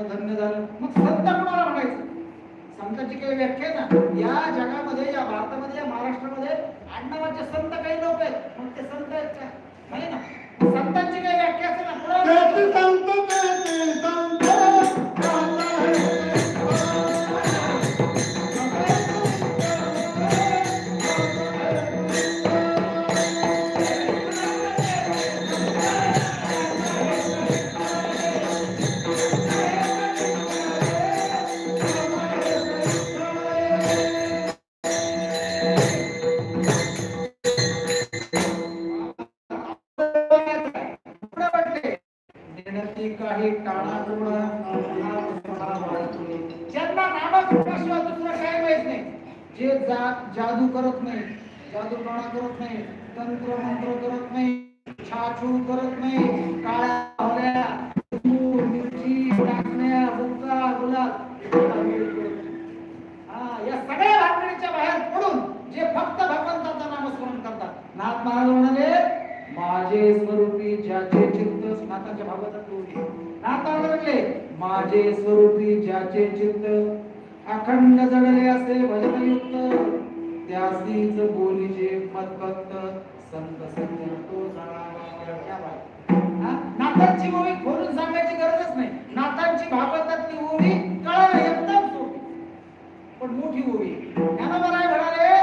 झालं, धन्य झालं. मग संत कोणाला म्हणायचं? संतांची काही व्याख्या ना या जगामध्ये, या भारतामध्ये, या महाराष्ट्रामध्ये आडनावाचे संत काही लोक आहेत, मग ते संत आहेत का? नाही ना. संतांची काही व्याख्या असेल ना, काही टाळाटोळ ज्यांना नामाशिवाय दुसरं काय माहित नाही, जे जादू करत नाही, जादूटोणा करत नाही, तंत्र मंत्र करत नाही, छाछू करत नाही, काळ्या होल्या, मिरची टाकण्या, बुक्का गुलाब, या सगळ्या भानगडीच्या बाहेर पडून जे फक्त भगवंताचं नामस्मरण करतात. नाथ महाराज म्हणाले, माझे स्वरूपी ज्याचे चित्त, नाथांच्या भागवतात नाथ म्हटले, माझे स्वरूपी ज्याचे चित्त अखंड जडले असे भजनयुक्त, त्यासीच बोलीचे मदभक्त संत संतो जाणावा. नाथांची ओवी खोलून सांगायची गरजच नाही. नाथांची भागवतातली ओवी कळलं एकदम सोपी, पण मोठी ओवी. ज्ञानोबा राय म्हणाले,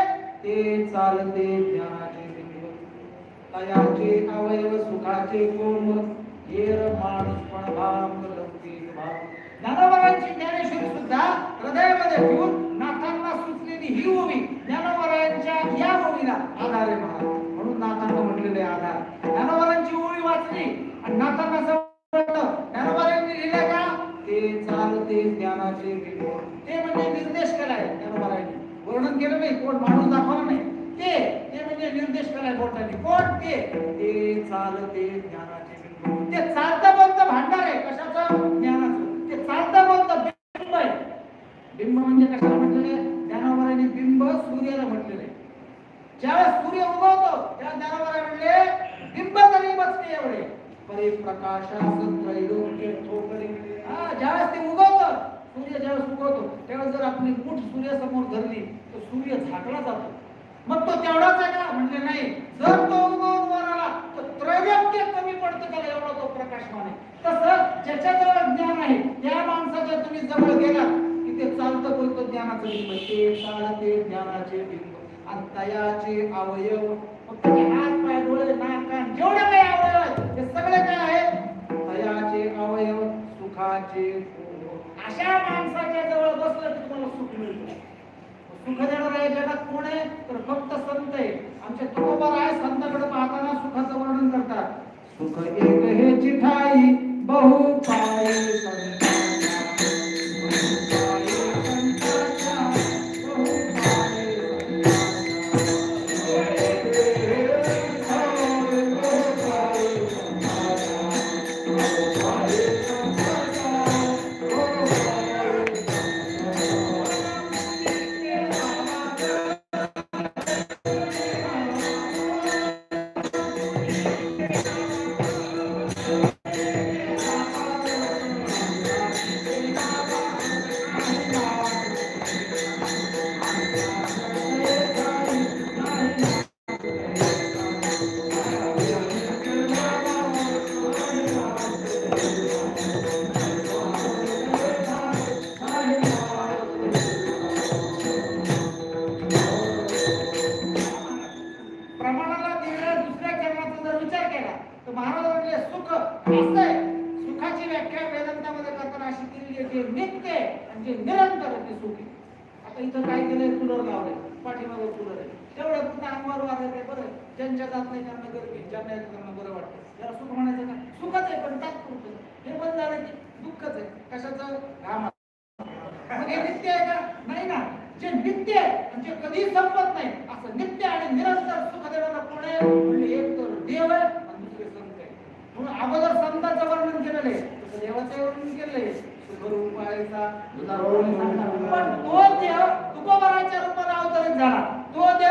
ते चालते ज्ञानाचे बिंब, तयाचे अवयव सुखाचे कोंब, हेर माणूसपण भाव लौकिक भाव. ज्ञानोबारायांची ज्ञानेश्वरी सुद्धा हृदयामध्ये ठेवून नाथांना सुचलेली ही ओवी ज्ञानोबारायांच्या या ओवीला आधार आहे म्हणून नाथांना म्हटलेले आधार. ज्ञानोबारायांची ओवी वाचली आणि नाथांना समजलं ज्ञानोबारायांनी लिहिले का, ते चालते ज्ञानाचे बिंब. ते म्हणजे निर्देश केलाय ज्ञानोबारायांनी, वर्णन केलं नाही, कोण माणूस दाखवला नाही. ते म्हणजे निर्देश केलाय बोलताना. कोण ते चालते ज्ञानाचे बिंब. ते चालतं बोलतं भांडार आहे कशाचं? ज्ञानाचं. ते चालतं बोलतं बिंब आहे. बिंब म्हणजे कशाला म्हटलेले? ज्ञानोबारायांनी बिंब सूर्याला म्हटलेले. ज्यावेळेस सूर्य उगवतो त्या ज्ञानोबाराय म्हणले, बिंब तरी बसते एवढे परिप्रकाशास त्रैलोक्य ठोकरे. ज्यावेळेस ते उगवतं, सूर्य ज्यावेळेस उगवतो त्यावेळेस जर आपली मुठ सूर्यासमोर धरली तर सूर्य झाकला जातो. मग तो तेवढाच आहे का? म्हणजे नाही. जर तो उगवून वर आला तर त्रैलोक्य कमी पडतं का एवढा तो प्रकाशमान आहे. तसं ज्याच्याजवळ ज्ञान आहे त्या माणसाच्या तुम्ही जवळ गेलात की ते चालतं बोलतं ज्ञानाचं बिंब. ते चालते ज्ञानाचे बिंब. आणि तयाचे अवयव, फक्त हात पाय डोळे नाक कान जेवढे काही अवयव आहेत ते सगळे काय आहेत? तयाचे अवयव सुखाचे. अशा माणसाच्या जवळ बसलं की तुम्हाला सुख मिळतं. सुख देणारा या जगात कोण आहे? तर फक्त संत आहे. आमच्या तुकोबा आहे संतांकडे पाहताना सुखाचं वर्णन करतात. सुख एक हे चिठाई बहु पाई इथं काय केलंय? कूलर लावलंय, पाठीमागे कूलर आहे. तेवढं फक्त अंगावर वाजत आहे. बरं, ज्यांच्या जात नाही त्यांना गरमी, ज्यांना येत त्यांना बरं वाटतं. त्याला सुख म्हणायचं का? सुखच आहे पण तात्पुरतं. हे बंद झालं की दुःखच आहे. कशाचं? घाम. मग हे नित्य आहे का? नाही ना. जे नित्य आहे म्हणजे कधी संपत नाही असं नित्य आणि निरंतर सुख देणारा कोण आहे? म्हणजे एक तर देव आहे आणि दुसरे संत आहे. म्हणून अगोदर संतांचं वर्णन केलेलं आहे, तसं देवाचं वर्णन केलंय. सुखरूपायचा पण तो देव तुकोबाराच्या रूपाने अवतरित झाला. तो देव